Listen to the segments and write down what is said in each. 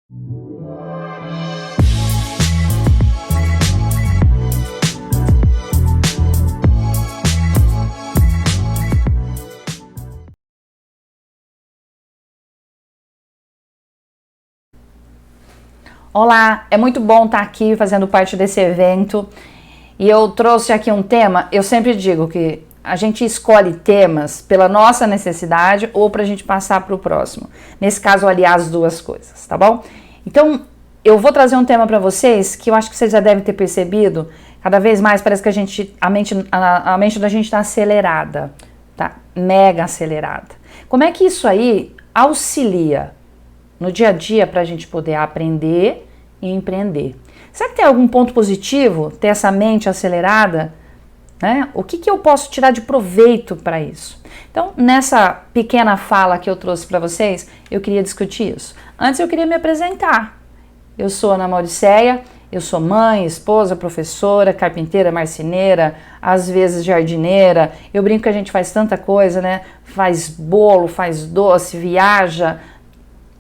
Olá, é muito bom estar aqui fazendo parte desse evento e eu trouxe aqui um tema. Eu sempre digo que a gente escolhe temas pela nossa necessidade ou para a gente passar para o próximo. Nesse caso, aliás, as duas coisas, tá bom? Então, eu vou trazer um tema para vocês que eu acho que vocês já devem ter percebido. Cada vez mais parece que a mente da gente está acelerada, tá? Mega acelerada. Como é que isso aí auxilia no dia a dia para a gente poder aprender e empreender? Será que tem algum ponto positivo ter essa mente acelerada? Né? O que eu posso tirar de proveito para isso? Então, nessa pequena fala que eu trouxe para vocês, eu queria discutir isso. Antes eu queria me apresentar. Eu sou Ana Mauriceia, eu sou mãe, esposa, professora, carpinteira, marceneira, às vezes jardineira. Eu brinco que a gente faz tanta coisa, né? Faz bolo, faz doce, viaja,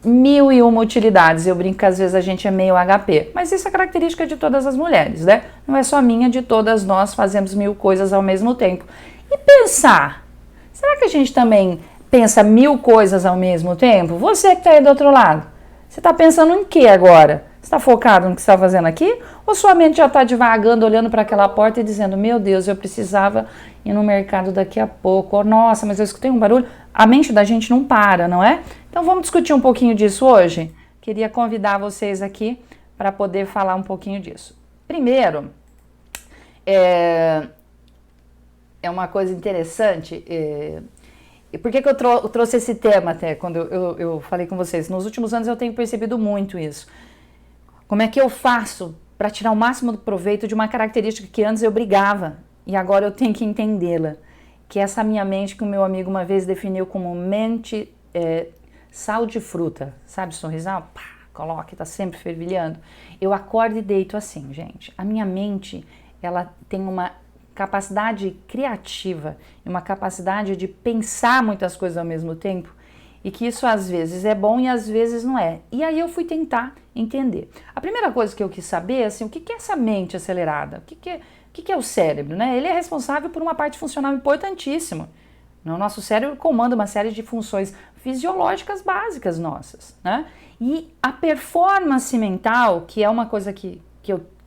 1001 utilidades. Eu brinco que às vezes a gente é meio HP, mas isso é característica de todas as mulheres, né? Não é só minha, de todas nós fazemos 1000 coisas ao mesmo tempo. E pensar, será que a gente também pensa 1000 coisas ao mesmo tempo? Você que está aí do outro lado, você está pensando em que agora? Você está focado no que você está fazendo aqui? Ou sua mente já está divagando, olhando para aquela porta e dizendo, meu Deus, eu precisava ir no mercado daqui a pouco. Oh, nossa, mas eu escutei um barulho. A mente da gente não para, não é? Então vamos discutir um pouquinho disso hoje? Queria convidar vocês aqui para poder falar um pouquinho disso. Primeiro, é uma coisa interessante. E por que eu trouxe esse tema até, quando eu falei com vocês? Nos últimos anos eu tenho percebido muito isso. Como é que eu faço para tirar o máximo do proveito de uma característica que antes eu brigava e agora eu tenho que entendê-la? Que é essa minha mente que o meu amigo uma vez definiu como mente sal de fruta. Sabe, sorrisal? Pá, coloca, tá sempre fervilhando. Eu acordo e deito assim, gente. A minha mente, ela tem uma capacidade criativa e uma capacidade de pensar muitas coisas ao mesmo tempo, e que isso às vezes é bom e às vezes não é. E aí eu fui tentar entender. A primeira coisa que eu quis saber, assim, o que é essa mente acelerada? O que é o cérebro, né? Ele é responsável por uma parte funcional importantíssima. O nosso cérebro comanda uma série de funções fisiológicas básicas nossas, né? E a performance mental, que é uma coisa que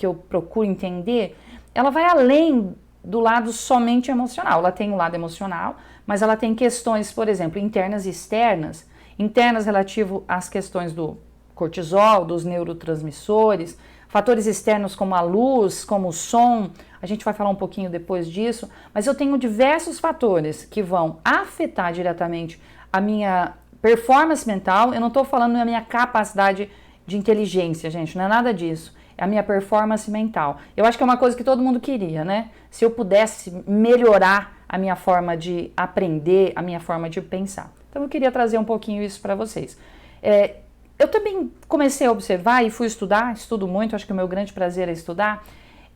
eu procuro entender, ela vai além do lado somente emocional. Ela tem um lado emocional, mas ela tem questões, por exemplo, internas e externas. Internas relativo às questões do cortisol, dos neurotransmissores, fatores externos como a luz, como o som, a gente vai falar um pouquinho depois disso, mas eu tenho diversos fatores que vão afetar diretamente a minha performance mental. Eu não estou falando da minha capacidade de inteligência, gente, não é nada disso. É a minha performance mental. Eu acho que é uma coisa que todo mundo queria, né? Se eu pudesse melhorar a minha forma de aprender, a minha forma de pensar. Então eu queria trazer um pouquinho isso para vocês. Eu também comecei a observar e fui estudar, estudo muito, acho que o meu grande prazer é estudar,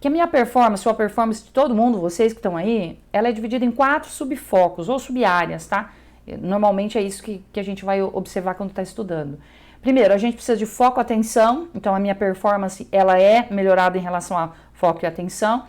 que a minha performance, ou a performance de todo mundo, vocês que estão aí, ela é dividida em 4 subfocos ou subáreas, tá? Normalmente é isso que a gente vai observar quando está estudando. Primeiro, a gente precisa de foco e atenção, então a minha performance ela é melhorada em relação a foco e atenção.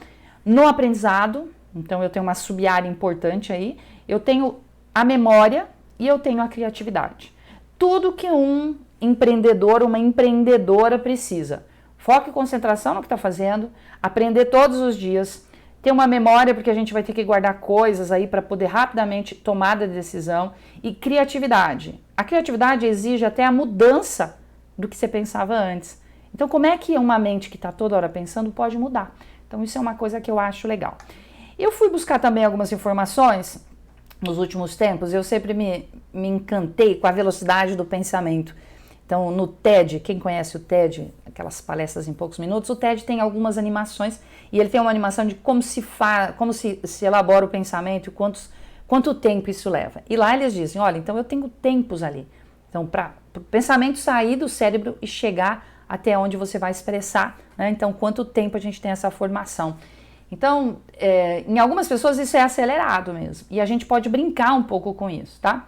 No aprendizado, então eu tenho uma sub-área importante aí, eu tenho a memória e eu tenho a criatividade. Tudo que um empreendedor, uma empreendedora precisa. Foco e concentração no que está fazendo, aprender todos os dias, ter uma memória, porque a gente vai ter que guardar coisas aí para poder rapidamente tomar a decisão, e criatividade. A criatividade exige até a mudança do que você pensava antes. Então, como é que uma mente que está toda hora pensando pode mudar? Então, isso é uma coisa que eu acho legal. Eu fui buscar também algumas informações nos últimos tempos. Eu sempre me encantei com a velocidade do pensamento. Então, no TED, quem conhece o TED, aquelas palestras em poucos minutos, o TED tem algumas animações e ele tem uma animação de como se elabora o pensamento e quanto tempo isso leva. E lá eles dizem, olha, então eu tenho tempos ali. Então, para o pensamento sair do cérebro e chegar até onde você vai expressar, né? Então, quanto tempo a gente tem essa formação. Então, em algumas pessoas isso é acelerado mesmo. E a gente pode brincar um pouco com isso, tá?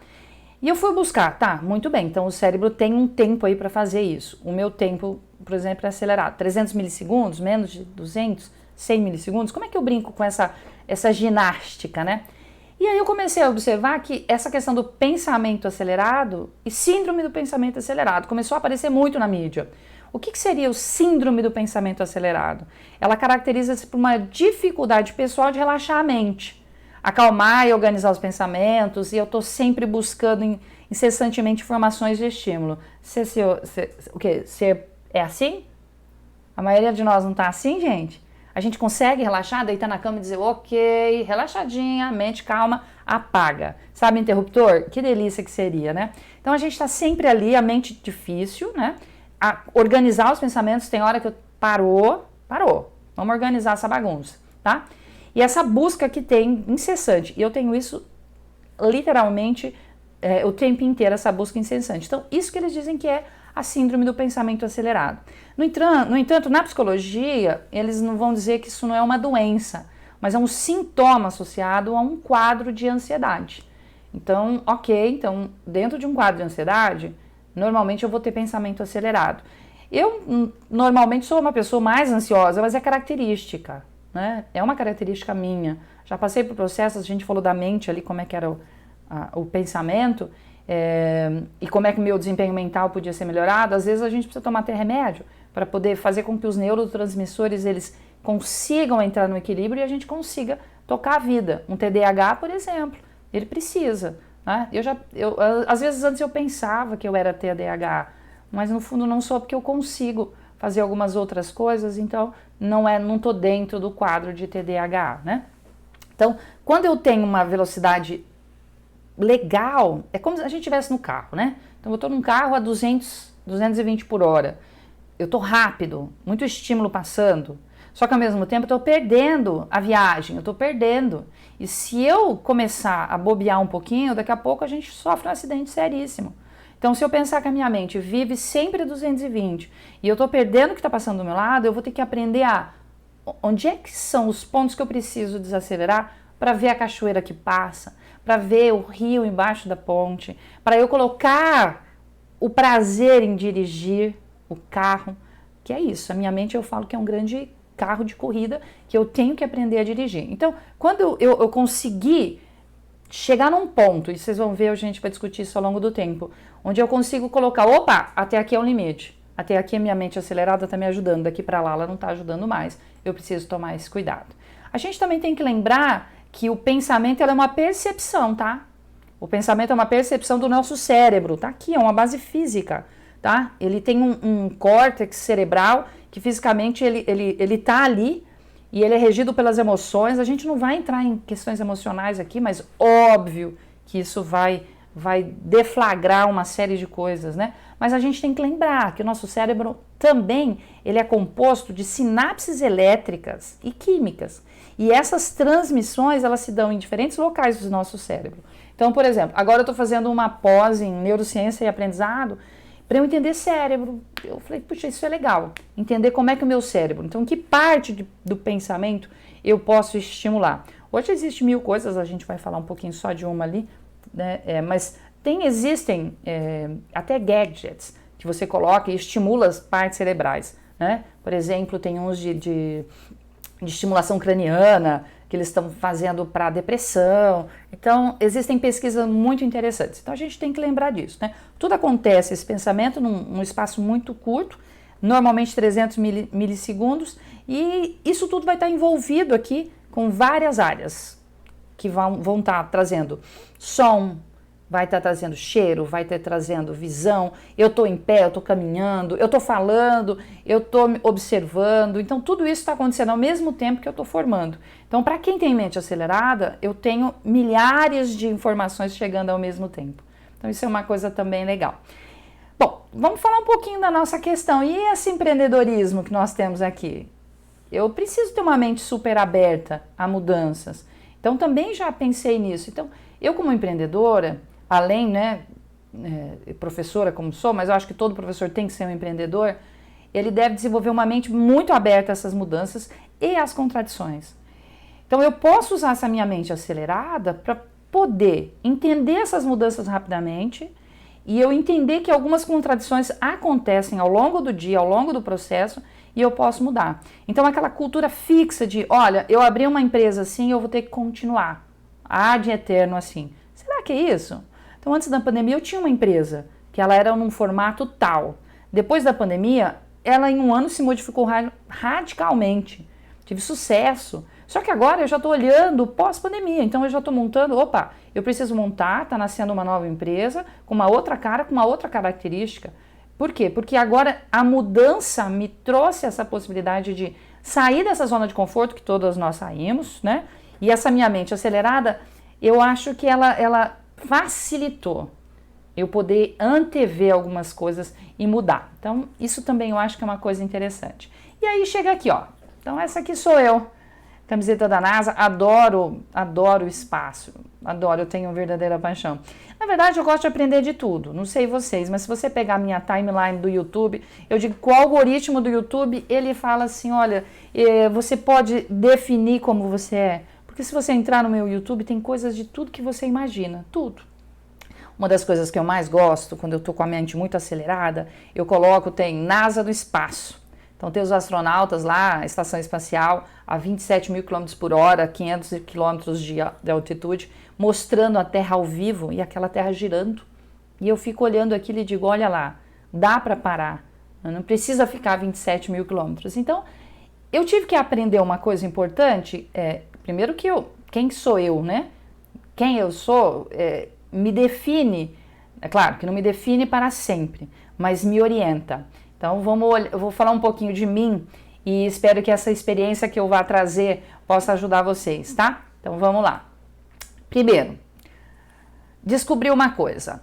E eu fui buscar, tá, muito bem, então o cérebro tem um tempo aí para fazer isso. O meu tempo, por exemplo, é acelerado. 300 milissegundos, menos de 200, 100 milissegundos. Como é que eu brinco com essa ginástica, né? E aí eu comecei a observar que essa questão do pensamento acelerado e síndrome do pensamento acelerado começou a aparecer muito na mídia. O que seria o síndrome do pensamento acelerado? Ela caracteriza-se por uma dificuldade pessoal de relaxar a mente, acalmar e organizar os pensamentos, e eu estou sempre buscando incessantemente informações de estímulo. O quê? Você é assim? A maioria de nós não está assim, gente? A gente consegue relaxar, deitar na cama e dizer, ok, relaxadinha, mente calma, apaga. Sabe interruptor? Que delícia que seria, né? Então a gente está sempre ali, a mente difícil, né? A organizar os pensamentos, tem hora que eu parou, vamos organizar essa bagunça, tá? E essa busca que tem incessante, e eu tenho isso literalmente o tempo inteiro, essa busca incessante. Então, isso que eles dizem que é a síndrome do pensamento acelerado. No entanto, na psicologia, eles não vão dizer que isso não é uma doença, mas é um sintoma associado a um quadro de ansiedade. Então, então, dentro de um quadro de ansiedade, normalmente eu vou ter pensamento acelerado. Eu normalmente sou uma pessoa mais ansiosa, mas é característica, né? É uma característica minha. Já passei por processos, a gente falou da mente ali, como é que era o pensamento, e como é que o meu desempenho mental podia ser melhorado. Às vezes a gente precisa tomar até remédio para poder fazer com que os neurotransmissores eles consigam entrar no equilíbrio e a gente consiga tocar a vida. Um TDAH, por exemplo, ele precisa, né? Às vezes antes eu pensava que eu era TDAH, mas no fundo não sou, porque eu consigo fazer algumas outras coisas, então não estou dentro do quadro de TDAH, né? Então, quando eu tenho uma velocidade legal, é como se a gente estivesse no carro, né? Então eu estou num carro a 220 por hora, eu estou rápido, muito estímulo passando, só que ao mesmo tempo eu estou perdendo a viagem, eu estou perdendo. E se eu começar a bobear um pouquinho, daqui a pouco a gente sofre um acidente seríssimo. Então, se eu pensar que a minha mente vive sempre 220 e eu estou perdendo o que está passando do meu lado, eu vou ter que aprender onde é que são os pontos que eu preciso desacelerar para ver a cachoeira que passa, para ver o rio embaixo da ponte, para eu colocar o prazer em dirigir o carro, que é isso. A minha mente, eu falo que é um grande carro de corrida que eu tenho que aprender a dirigir. Então, quando eu conseguir chegar num ponto, e vocês vão ver, a gente vai discutir isso ao longo do tempo, onde eu consigo colocar, opa, até aqui é um limite, até aqui a minha mente acelerada está me ajudando, daqui para lá ela não está ajudando mais, eu preciso tomar esse cuidado. A gente também tem que lembrar que o pensamento é uma percepção, tá? O pensamento é uma percepção do nosso cérebro, tá aqui, é uma base física, tá? Ele tem um córtex cerebral que fisicamente ele tá ali, e ele é regido pelas emoções. A gente não vai entrar em questões emocionais aqui, mas óbvio que isso vai deflagrar uma série de coisas, né? Mas a gente tem que lembrar que o nosso cérebro também ele é composto de sinapses elétricas e químicas. E essas transmissões, elas se dão em diferentes locais do nosso cérebro. Então, por exemplo, agora eu estou fazendo uma pós em neurociência e aprendizado para eu entender cérebro. Eu falei, puxa, isso é legal, entender como é que o meu cérebro, então que parte do pensamento eu posso estimular. Hoje existem 1000 coisas, a gente vai falar um pouquinho só de uma ali, né? Mas existem até gadgets que você coloca e estimula as partes cerebrais, né? Por exemplo, tem uns de estimulação craniana, que eles estão fazendo para depressão. Então, existem pesquisas muito interessantes. Então, a gente tem que lembrar disso, né? Tudo acontece, esse pensamento, num espaço muito curto, normalmente 300 milissegundos, e isso tudo vai estar envolvido aqui com várias áreas que vão estar trazendo som, vai estar trazendo cheiro, vai estar trazendo visão. Eu estou em pé, eu estou caminhando, eu estou falando, eu estou observando. Então, tudo isso está acontecendo ao mesmo tempo que eu estou formando. Então, para quem tem mente acelerada, eu tenho milhares de informações chegando ao mesmo tempo. Então, isso é uma coisa também legal. Bom, vamos falar um pouquinho da nossa questão. E esse empreendedorismo que nós temos aqui? Eu preciso ter uma mente super aberta a mudanças. Então, também já pensei nisso. Então, eu como empreendedora, além, né, professora como sou, mas eu acho que todo professor tem que ser um empreendedor, ele deve desenvolver uma mente muito aberta a essas mudanças e às contradições. Então eu posso usar essa minha mente acelerada para poder entender essas mudanças rapidamente e eu entender que algumas contradições acontecem ao longo do dia, ao longo do processo, e eu posso mudar. Então, aquela cultura fixa de, olha, eu abri uma empresa assim, eu vou ter que continuar ad eterno assim. Será que é isso? Então, antes da pandemia, eu tinha uma empresa que ela era num formato tal. Depois da pandemia, ela em um ano se modificou radicalmente. Tive sucesso. Só que agora eu já estou olhando pós-pandemia, então eu já estou montando, opa, eu preciso montar, está nascendo uma nova empresa, com uma outra cara, com uma outra característica. Por quê? Porque agora a mudança me trouxe essa possibilidade de sair dessa zona de conforto que todas nós saímos, né? E essa minha mente acelerada, eu acho que ela facilitou eu poder antever algumas coisas e mudar. Então, isso também eu acho que é uma coisa interessante. E aí chega aqui, ó. Então, essa aqui sou eu. Camiseta da NASA, adoro o espaço, adoro, eu tenho verdadeira paixão. Na verdade, eu gosto de aprender de tudo, não sei vocês, mas se você pegar a minha timeline do YouTube, eu digo que o algoritmo do YouTube, ele fala assim, olha, você pode definir como você é, porque se você entrar no meu YouTube, tem coisas de tudo que você imagina, tudo. Uma das coisas que eu mais gosto, quando eu tô com a mente muito acelerada, eu coloco, tem NASA do espaço. Então tem os astronautas lá, a estação espacial, a 27 mil km por hora, 500 km de altitude, mostrando a Terra ao vivo e aquela Terra girando. E eu fico olhando aquilo e digo, olha lá, dá para parar, não precisa ficar 27 mil quilômetros. Então, eu tive que aprender uma coisa importante, primeiro que quem sou eu, né? Quem eu sou me define, é claro que não me define para sempre, mas me orienta. Então, eu vou falar um pouquinho de mim e espero que essa experiência que eu vá trazer possa ajudar vocês, tá? Então, vamos lá. Primeiro, descobri uma coisa.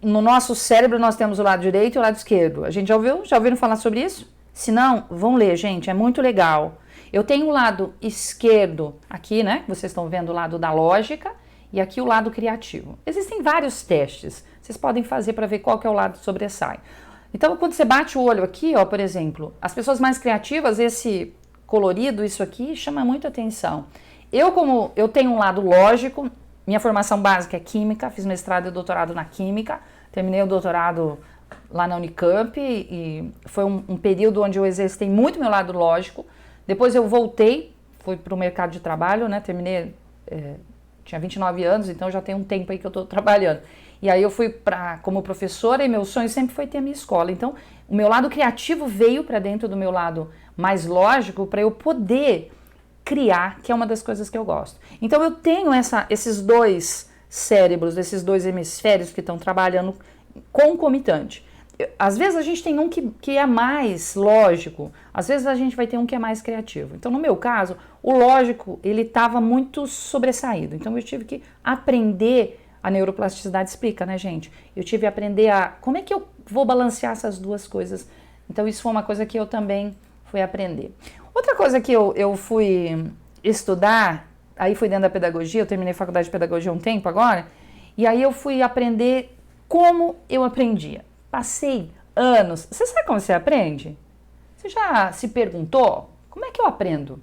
No nosso cérebro, nós temos o lado direito e o lado esquerdo. A gente já ouviu? Já ouviram falar sobre isso? Se não, vão ler, gente, é muito legal. Eu tenho o lado esquerdo aqui, né? Vocês estão vendo o lado da lógica e aqui o lado criativo. Existem vários testes. Vocês podem fazer para ver qual que é o lado que sobressai. Então, quando você bate o olho aqui, ó, por exemplo, as pessoas mais criativas, esse colorido, isso aqui, chama muito atenção. Como eu tenho um lado lógico, minha formação básica é química, fiz mestrado e doutorado na química, terminei o doutorado lá na Unicamp e foi um período onde eu exercitei muito meu lado lógico. Depois eu voltei, fui para o mercado de trabalho, né, terminei, tinha 29 anos, então já tem um tempo aí que eu estou trabalhando. E aí eu fui como professora e meu sonho sempre foi ter a minha escola. Então, o meu lado criativo veio para dentro do meu lado mais lógico para eu poder criar, que é uma das coisas que eu gosto. Então, eu tenho esses dois cérebros, esses dois hemisférios que estão trabalhando concomitante. Às vezes a gente tem um que é mais lógico, às vezes a gente vai ter um que é mais criativo. Então, no meu caso, o lógico, ele estava muito sobressaído. Então, eu tive que aprender. A neuroplasticidade explica, né, gente? Eu tive que aprender como é que eu vou balancear essas duas coisas. Então, isso foi uma coisa que eu também fui aprender. Outra coisa que eu fui estudar, aí foi dentro da pedagogia, eu terminei a faculdade de pedagogia há um tempo agora, e aí eu fui aprender como eu aprendia. Passei anos. Você sabe como você aprende? Você já se perguntou como é que eu aprendo?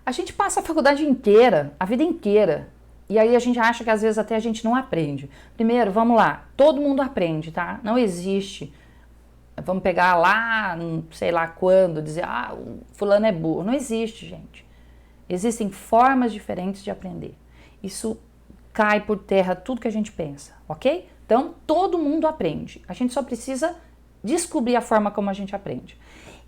A gente passa a faculdade inteira, a vida inteira, e aí a gente acha que às vezes até a gente não aprende. Primeiro, vamos lá, todo mundo aprende, tá? Não existe, vamos pegar lá, sei lá quando, dizer, o fulano é burro. Não existe, gente. Existem formas diferentes de aprender. Isso cai por terra tudo que a gente pensa, ok? Então, todo mundo aprende. A gente só precisa descobrir a forma como a gente aprende.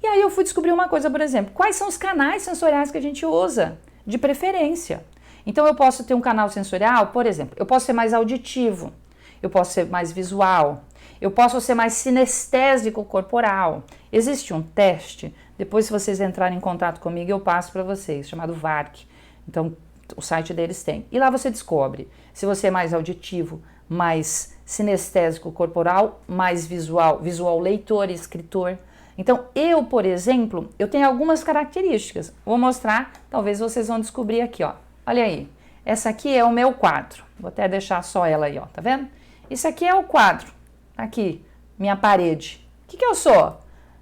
E aí eu fui descobrir uma coisa, por exemplo, quais são os canais sensoriais que a gente usa, de preferência. Então, eu posso ter um canal sensorial, por exemplo, eu posso ser mais auditivo, eu posso ser mais visual, eu posso ser mais sinestésico corporal. Existe um teste, depois se vocês entrarem em contato comigo, eu passo para vocês, chamado VARC. Então, o site deles tem. E lá você descobre se você é mais auditivo, mais sinestésico corporal, mais visual, visual leitor e escritor. Então, eu, por exemplo, eu tenho algumas características. Vou mostrar, talvez vocês vão descobrir aqui, ó. Olha aí, essa aqui é o meu quadro. Vou até deixar só ela aí, ó, tá vendo? Isso aqui é o quadro. Aqui, minha parede. O que eu sou?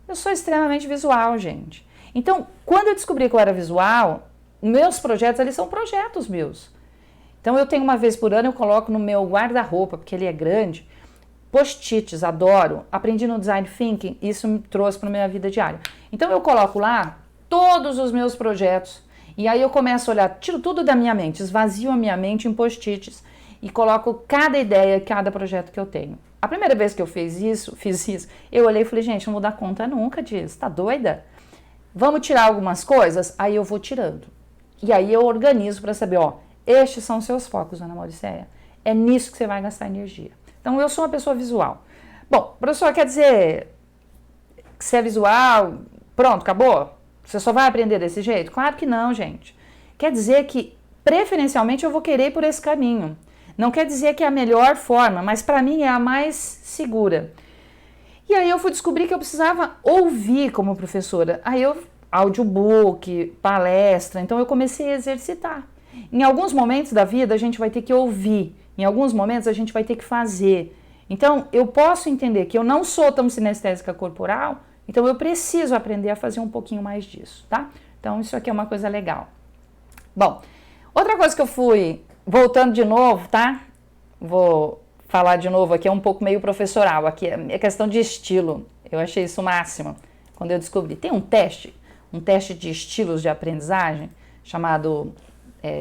Eu sou extremamente visual, gente. Então, quando eu descobri que eu era visual, meus projetos, eles são projetos meus. Então eu tenho uma vez por ano, eu coloco no meu guarda-roupa, porque ele é grande, post-its, adoro. Aprendi no Design Thinking, isso me trouxe para a minha vida diária. Então eu coloco lá todos os meus projetos, e aí eu começo a olhar, tiro tudo da minha mente, esvazio a minha mente em post-its e coloco cada ideia, cada projeto que eu tenho. A primeira vez que eu fiz isso, eu olhei e falei, gente, não vou dar conta nunca disso, tá doida? Vamos tirar algumas coisas? Aí eu vou tirando. E aí eu organizo para saber, ó, estes são os seus focos, Ana Mauricéia. É nisso que você vai gastar energia. Então eu sou uma pessoa visual. Bom, professor, quer dizer que você é visual, pronto, acabou? Você só vai aprender desse jeito? Claro que não, gente. Quer dizer que, preferencialmente, eu vou querer ir por esse caminho. Não quer dizer que é a melhor forma, mas para mim é a mais segura. E aí eu fui descobrir que eu precisava ouvir como professora. Aí eu, audiobook, palestra, então eu comecei a exercitar. Em alguns momentos da vida a gente vai ter que ouvir, em alguns momentos a gente vai ter que fazer. Então eu posso entender que eu não sou tão sinestésica corporal, então eu preciso aprender a fazer um pouquinho mais disso, tá? Então isso aqui é uma coisa legal. Bom, outra coisa que eu fui, voltando de novo, tá? Vou falar de novo aqui, é um pouco meio professoral, aqui é questão de estilo. Eu achei isso o máximo quando eu descobri. Tem um teste de estilos de aprendizagem, chamado,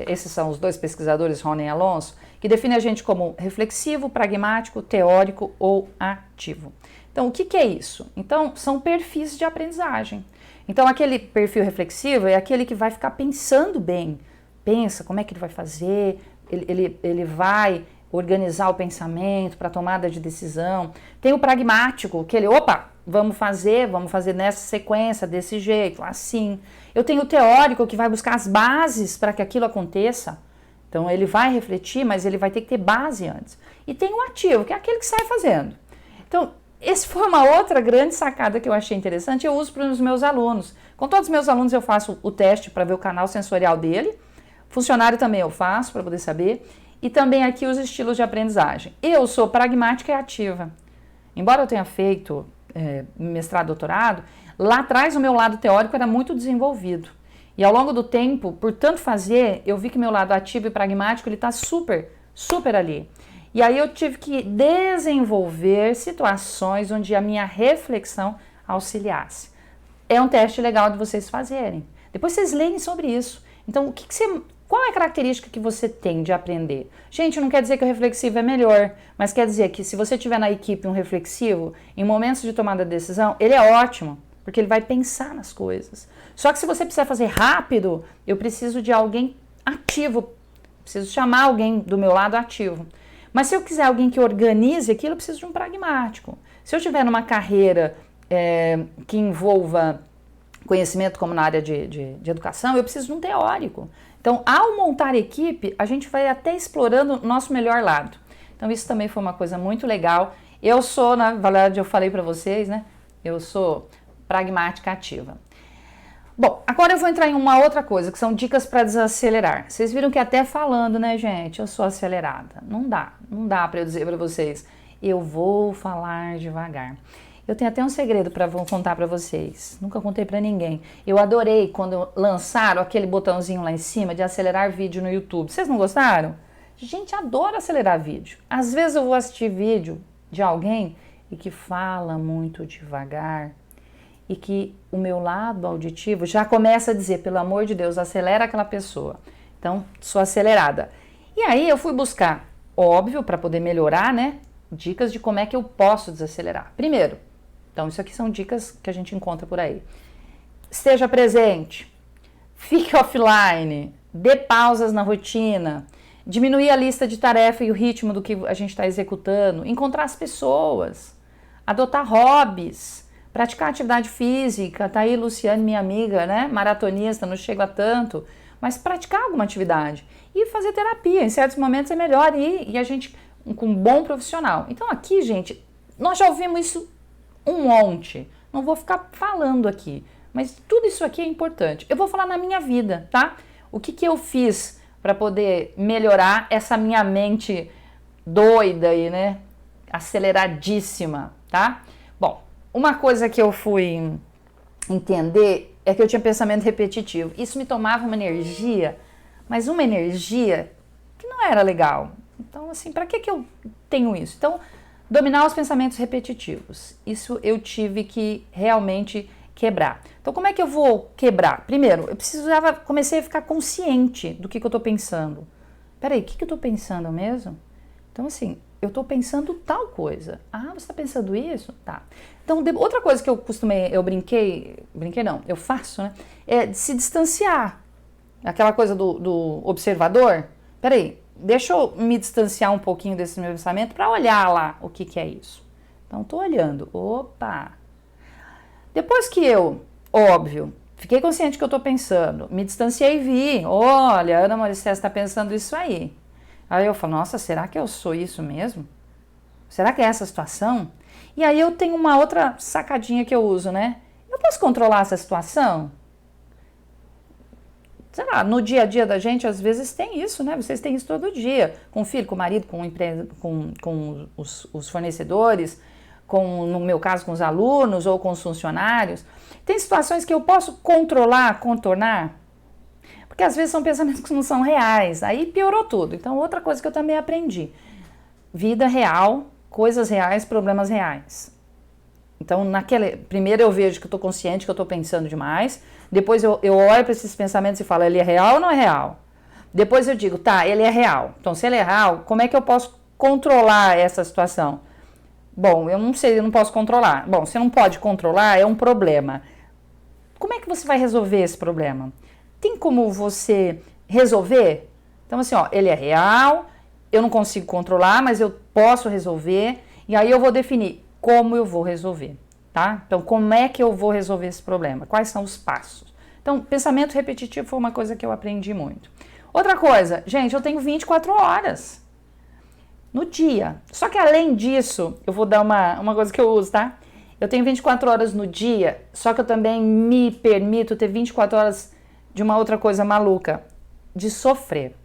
esses são os dois pesquisadores, Rony e Alonso, que define a gente como reflexivo, pragmático, teórico ou ativo. Então, o que é isso? Então, são perfis de aprendizagem. Então, aquele perfil reflexivo é aquele que vai ficar pensando bem, pensa como é que ele vai fazer, ele vai organizar o pensamento para tomada de decisão. Tem o pragmático, que ele, vamos fazer nessa sequência, desse jeito, assim. Eu tenho o teórico, que vai buscar as bases para que aquilo aconteça. Então, ele vai refletir, mas ele vai ter que ter base antes. E tem o ativo, que é aquele que sai fazendo. Então, essa foi uma outra grande sacada que eu achei interessante, eu uso para os meus alunos. Com todos os meus alunos eu faço o teste para ver o canal sensorial dele, funcionário também eu faço para poder saber, e também aqui os estilos de aprendizagem. Eu sou pragmática e ativa. Embora eu tenha feito mestrado, doutorado, lá atrás o meu lado teórico era muito desenvolvido. E ao longo do tempo, por tanto fazer, eu vi que meu lado ativo e pragmático ele está super, super ali. E aí eu tive que desenvolver situações onde a minha reflexão auxiliasse. É um teste legal de vocês fazerem. Depois vocês leem sobre isso. Então, qual é a característica que você tem de aprender? Gente, não quer dizer que o reflexivo é melhor, mas quer dizer que se você tiver na equipe um reflexivo, em momentos de tomada de decisão, ele é ótimo, porque ele vai pensar nas coisas. Só que se você precisar fazer rápido, eu preciso de alguém ativo. Preciso chamar alguém do meu lado ativo. Mas se eu quiser alguém que organize aquilo, eu preciso de um pragmático. Se eu estiver numa carreira que envolva conhecimento como na área de educação, eu preciso de um teórico. Então, ao montar equipe, a gente vai até explorando o nosso melhor lado. Então, isso também foi uma coisa muito legal. Eu sou, na verdade, eu falei para vocês, né? Eu sou pragmática ativa. Bom, agora eu vou entrar em uma outra coisa, que são dicas para desacelerar. Vocês viram que até falando, né, gente, eu sou acelerada. Não dá para eu dizer para vocês, eu vou falar devagar. Eu tenho até um segredo para contar para vocês. Nunca contei para ninguém. Eu adorei quando lançaram aquele botãozinho lá em cima de acelerar vídeo no YouTube. Vocês não gostaram? Gente, adoro acelerar vídeo. Às vezes eu vou assistir vídeo de alguém e que fala muito devagar e que o meu lado auditivo já começa a dizer, pelo amor de Deus, acelera aquela pessoa. Então, sou acelerada. E aí eu fui buscar, óbvio, para poder melhorar, né? Dicas de como é que eu posso desacelerar. Primeiro, então isso aqui são dicas que a gente encontra por aí. Esteja presente, fique offline, dê pausas na rotina, diminuir a lista de tarefa e o ritmo do que a gente está executando, encontrar as pessoas, adotar hobbies, praticar atividade física. Tá aí Luciane, minha amiga, né? Maratonista, não chego a tanto, mas praticar alguma atividade e fazer terapia. Em certos momentos é melhor ir e a gente com um bom profissional. Então aqui, gente, nós já ouvimos isso um monte. Não vou ficar falando aqui, mas tudo isso aqui é importante. Eu vou falar na minha vida, tá? O que eu fiz para poder melhorar essa minha mente doida aí, né? Aceleradíssima, tá? Bom, uma coisa que eu fui entender é que eu tinha pensamento repetitivo. Isso me tomava uma energia, mas uma energia que não era legal. Então, assim, para que eu tenho isso? Então, dominar os pensamentos repetitivos. Isso eu tive que realmente quebrar. Então, como é que eu vou quebrar? Primeiro, comecei a ficar consciente do que eu estou pensando. Peraí, o que eu estou pensando mesmo? Então, assim, eu estou pensando tal coisa. Ah, você está pensando isso? Tá. Então, outra coisa que eu faço, né? É de se distanciar. Aquela coisa do observador. Peraí, deixa eu me distanciar um pouquinho desse meu pensamento para olhar lá o que é isso. Então, estou olhando. Opa! Depois que óbvio, fiquei consciente que eu estou pensando, me distanciei e vi, olha, Ana Moricés está pensando isso aí. Aí eu falo, nossa, será que eu sou isso mesmo? Será que é essa situação? E aí eu tenho uma outra sacadinha que eu uso, né? Eu posso controlar essa situação? Sei lá, no dia a dia da gente, às vezes tem isso, né? Vocês têm isso todo dia, com o filho, com o marido, com a empresa, com os fornecedores, no meu caso, com os alunos ou com os funcionários. Tem situações que eu posso controlar, contornar, porque às vezes são pensamentos que não são reais, aí piorou tudo. Então, outra coisa que eu também aprendi, vida real, coisas reais, problemas reais. Então, primeiro eu vejo que eu estou consciente que eu estou pensando demais, depois eu olho para esses pensamentos e falo, ele é real ou não é real? Depois eu digo, tá, ele é real. Então, se ele é real, como é que eu posso controlar essa situação? Bom, eu não sei, eu não posso controlar. Bom, você não pode controlar, é um problema. Como é que você vai resolver esse problema? Tem como você resolver? Então, assim, ó, ele é real, eu não consigo controlar, mas eu posso resolver, e aí eu vou definir como eu vou resolver, tá? Então, como é que eu vou resolver esse problema? Quais são os passos? Então, pensamento repetitivo foi uma coisa que eu aprendi muito. Outra coisa, gente, eu tenho 24 horas no dia. Só que além disso, eu vou dar uma coisa que eu uso, tá? Eu tenho 24 horas no dia, só que eu também me permito ter 24 horas de uma outra coisa maluca, de sofrer.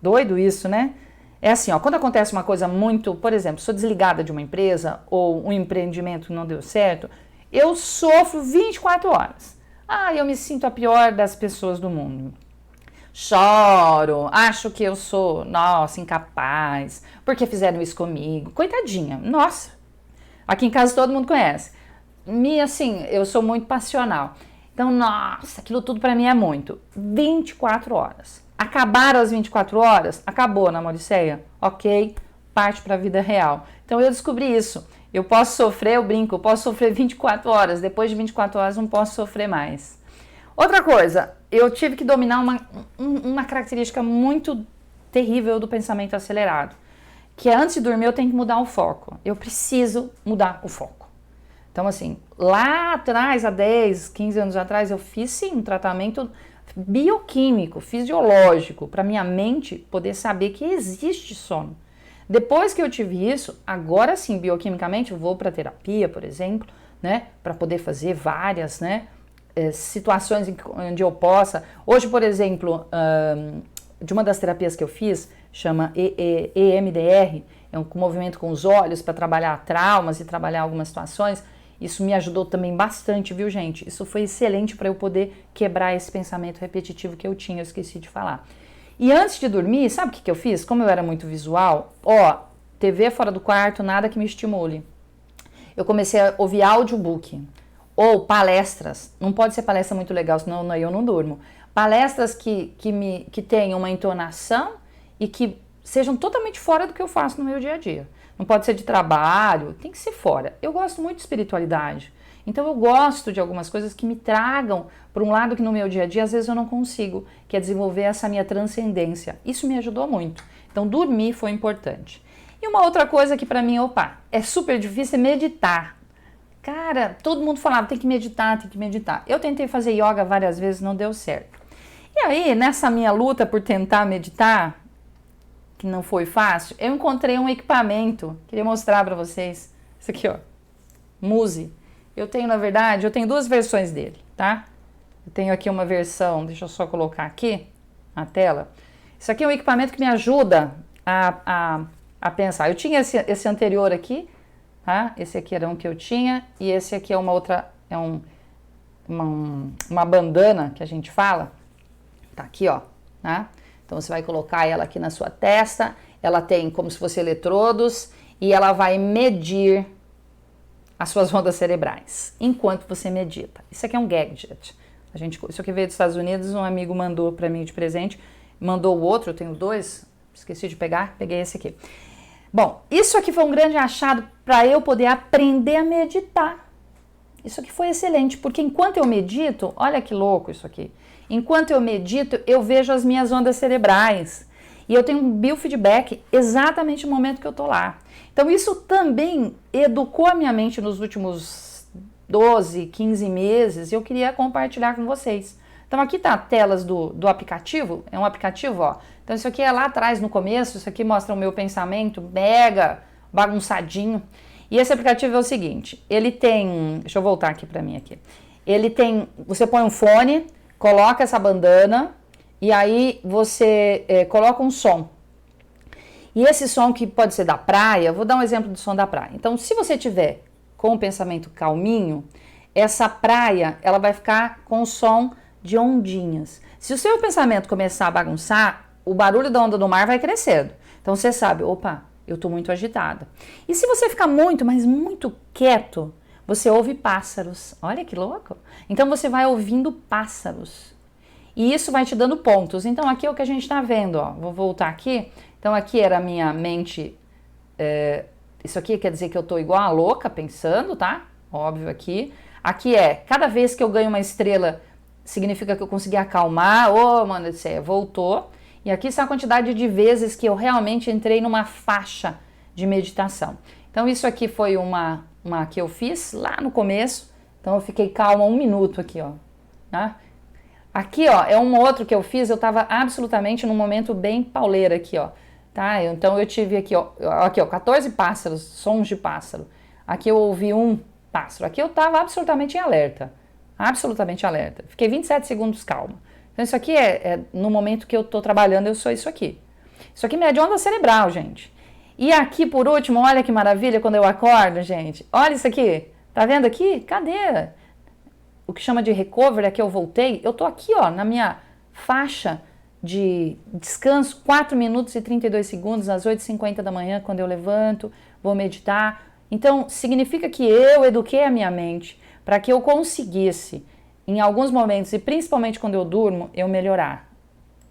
Doido isso, né? É assim, ó, quando acontece uma coisa muito, por exemplo, sou desligada de uma empresa ou um empreendimento não deu certo, eu sofro 24 horas. Ah, eu me sinto a pior das pessoas do mundo. Choro, acho que eu sou, nossa, incapaz, porque fizeram isso comigo. Coitadinha, nossa. Aqui em casa todo mundo conhece. Assim, eu sou muito passional. Então, nossa, aquilo tudo pra mim é muito. 24 horas. Acabaram as 24 horas? Acabou, na Mauriceia? Ok, parte pra vida real. Então, eu descobri isso. Eu posso sofrer, eu brinco, eu posso sofrer 24 horas. Depois de 24 horas, não posso sofrer mais. Outra coisa, eu tive que dominar uma característica muito terrível do pensamento acelerado, que é antes de dormir eu tenho que mudar o foco. Eu preciso mudar o foco. Então, assim, lá atrás, há 10, 15 anos atrás, eu fiz sim um tratamento bioquímico, fisiológico, para minha mente poder saber que existe sono. Depois que eu tive isso, agora sim, bioquimicamente, eu vou para terapia, por exemplo, né, para poder fazer várias, né, situações onde eu possa. Hoje, por exemplo, de uma das terapias que eu fiz, chama EMDR, é um movimento com os olhos para trabalhar traumas e trabalhar algumas situações. Isso me ajudou também bastante, viu, gente? Isso foi excelente para eu poder quebrar esse pensamento repetitivo que eu tinha, eu esqueci de falar. E antes de dormir, sabe o que eu fiz? Como eu era muito visual, TV fora do quarto, nada que me estimule. Eu comecei a ouvir audiobook ou palestras. Não pode ser palestra muito legal, senão eu não durmo. Palestras que tenham uma entonação e que sejam totalmente fora do que eu faço no meu dia a dia. Não pode ser de trabalho, tem que ser fora. Eu gosto muito de espiritualidade, então eu gosto de algumas coisas que me tragam para um lado que no meu dia a dia às vezes eu não consigo, que é desenvolver essa minha transcendência. Isso me ajudou muito. Então dormir foi importante. E uma outra coisa que para mim, é super difícil é meditar. Cara, todo mundo falava, tem que meditar, tem que meditar. Eu tentei fazer yoga várias vezes, não deu certo. E aí, nessa minha luta por tentar meditar, que não foi fácil, eu encontrei um equipamento, queria mostrar para vocês. Isso aqui, ó, Muse. Eu tenho duas versões dele, tá? Eu tenho aqui uma versão, deixa eu só colocar aqui na tela. Isso aqui é um equipamento que me ajuda a pensar. Eu tinha esse anterior aqui, tá? Esse aqui era um que eu tinha, e esse aqui é uma outra, uma bandana que a gente fala. Tá aqui, ó, tá? Então você vai colocar ela aqui na sua testa, ela tem como se fosse eletrodos e ela vai medir as suas ondas cerebrais enquanto você medita. Isso aqui é um gadget. Isso aqui veio dos Estados Unidos, um amigo mandou para mim de presente, mandou o outro, eu tenho dois, esqueci de pegar, peguei esse aqui. Bom, isso aqui foi um grande achado para eu poder aprender a meditar. Isso aqui foi excelente, porque enquanto eu medito, olha que louco isso aqui, enquanto eu medito, eu vejo as minhas ondas cerebrais e eu tenho um biofeedback exatamente no momento que eu tô lá. Então isso também educou a minha mente nos últimos 12, 15 meses e eu queria compartilhar com vocês. Então aqui tá telas do aplicativo, é um aplicativo, ó. Então isso aqui é lá atrás no começo, isso aqui mostra o meu pensamento mega bagunçadinho. E esse aplicativo é o seguinte, ele tem, deixa eu voltar aqui pra mim aqui. Ele tem, você põe um fone, coloca essa bandana e aí você coloca um som. E esse som que pode ser da praia, vou dar um exemplo do som da praia. Então se você tiver com o pensamento calminho, essa praia, ela vai ficar com o som de ondinhas. Se o seu pensamento começar a bagunçar, o barulho da onda do mar vai crescendo. Então você sabe, opa, eu tô muito agitada. E se você ficar muito, mas muito quieto, você ouve pássaros. Olha que louco! Então você vai ouvindo pássaros. E isso vai te dando pontos. Então aqui é o que a gente tá vendo, ó. Vou voltar aqui. Então aqui era a minha mente... Isso aqui quer dizer que eu tô igual a louca pensando, tá? Óbvio aqui. Aqui cada vez que eu ganho uma estrela, significa que eu consegui acalmar. Ô, mano, voltou. E aqui está a quantidade de vezes que eu realmente entrei numa faixa de meditação. Então isso aqui foi uma que eu fiz lá no começo. Então eu fiquei calma 1 minuto aqui, ó. Tá? Aqui, ó, é um outro que eu fiz. Eu tava absolutamente num momento bem pauleira aqui, ó. Tá? Então eu tive aqui, ó, 14 pássaros, sons de pássaro. Aqui eu ouvi um pássaro. Aqui eu estava absolutamente em alerta. Absolutamente alerta. Fiquei 27 segundos calma. Então isso aqui no momento que eu estou trabalhando, eu sou isso aqui. Isso aqui mede onda cerebral, gente. E aqui, por último, olha que maravilha quando eu acordo, gente. Olha isso aqui. Tá vendo aqui? Cadê? O que chama de recovery é que eu voltei. Eu tô aqui, ó, na minha faixa de descanso, 4 minutos e 32 segundos, às 8h50 da manhã, quando eu levanto, vou meditar. Então, significa que eu eduquei a minha mente para que eu conseguisse, em alguns momentos, e principalmente quando eu durmo, eu melhorar.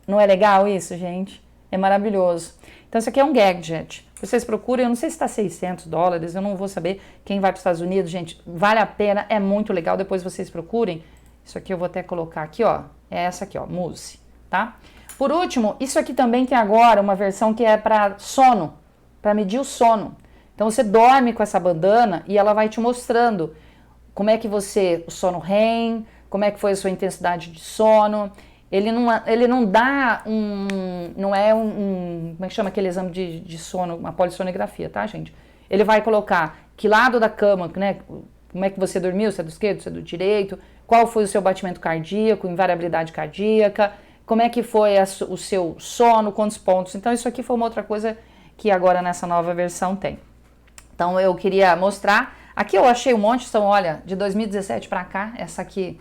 Não é legal isso, gente? É maravilhoso. Então, isso aqui é um gadget. Vocês procurem, eu não sei se está $600, eu não vou saber. Quem vai para os Estados Unidos, gente, vale a pena, é muito legal. Depois vocês procurem. Isso aqui eu vou até colocar aqui, ó. É essa aqui, ó, Muse, tá? Por último, isso aqui também tem agora uma versão que é para sono, para medir o sono. Então você dorme com essa bandana e ela vai te mostrando como é que o sono REM, como é que foi a sua intensidade de sono. Ele não dá não é como é que chama aquele exame de sono, uma polissonografia, tá, gente? Ele vai colocar que lado da cama, né, como é que você dormiu, se é do esquerdo, se é do direito, qual foi o seu batimento cardíaco, invariabilidade cardíaca, como é que foi o seu sono, quantos pontos. Então isso aqui foi uma outra coisa que agora nessa nova versão tem. Então eu queria mostrar. Aqui eu achei um monte, são, olha, de 2017 para cá, essa aqui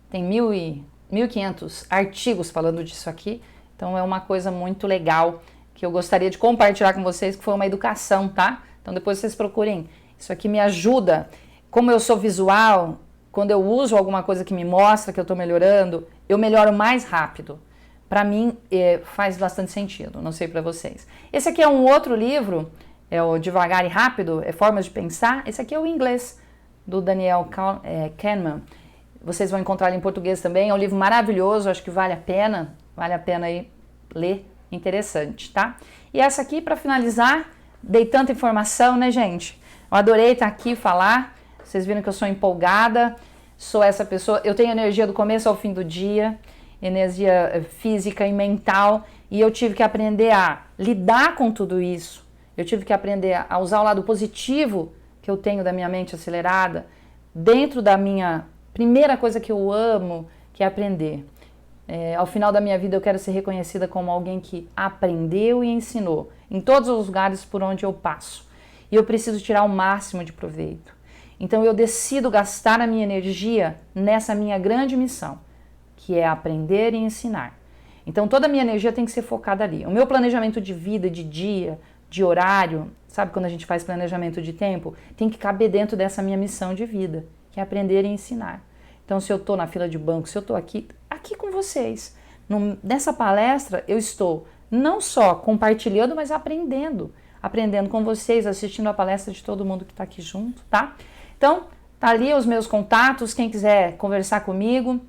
tem 1.500 artigos falando disso aqui. Então é uma coisa muito legal que eu gostaria de compartilhar com vocês, que foi uma educação, tá? Então depois vocês procurem. Isso aqui me ajuda. Como eu sou visual, quando eu uso alguma coisa que me mostra que eu estou melhorando, eu melhoro mais rápido. Para mim, faz bastante sentido, não sei para vocês. Esse aqui é um outro livro, é o Devagar e Rápido, é Formas de Pensar. Esse aqui é o inglês, do Daniel Kahneman. Vocês vão encontrar ele em português também, é um livro maravilhoso, acho que vale a pena aí ler, interessante, tá? E essa aqui, para finalizar, dei tanta informação, né, gente? Eu adorei estar aqui falar, vocês viram que eu sou empolgada, sou essa pessoa, eu tenho energia do começo ao fim do dia, energia física e mental, e eu tive que aprender a lidar com tudo isso, eu tive que aprender a usar o lado positivo que eu tenho da minha mente acelerada, dentro da minha primeira coisa que eu amo, que é aprender. Ao final da minha vida eu quero ser reconhecida como alguém que aprendeu e ensinou, em todos os lugares por onde eu passo, e eu preciso tirar o máximo de proveito. Então eu decido gastar a minha energia nessa minha grande missão, que é aprender e ensinar. Então toda a minha energia tem que ser focada ali. O meu planejamento de vida, de dia, de horário, sabe quando a gente faz planejamento de tempo? Tem que caber dentro dessa minha missão de vida, que é aprender e ensinar. Então se eu estou na fila de banco, se eu estou aqui com vocês, nessa palestra eu estou não só compartilhando, mas aprendendo com vocês, assistindo a palestra de todo mundo que está aqui junto, tá? Então, tá ali os meus contatos, quem quiser conversar comigo,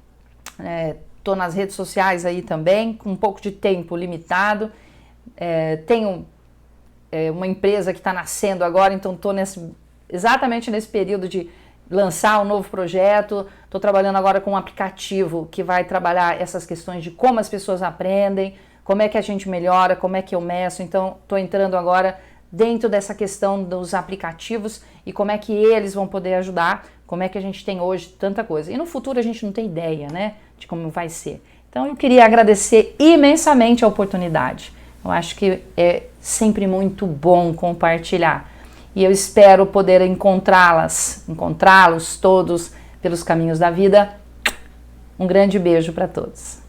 tô nas redes sociais aí também, com um pouco de tempo limitado, tenho uma empresa que está nascendo agora, então tô exatamente nesse período de lançar um novo projeto, estou trabalhando agora com um aplicativo que vai trabalhar essas questões de como as pessoas aprendem, como é que a gente melhora, como é que eu meço, então estou entrando agora dentro dessa questão dos aplicativos e como é que eles vão poder ajudar, como é que a gente tem hoje tanta coisa. E no futuro a gente não tem ideia, né, de como vai ser. Então eu queria agradecer imensamente a oportunidade. Eu acho que é sempre muito bom compartilhar. E eu espero poder encontrá-los todos pelos caminhos da vida. Um grande beijo para todos.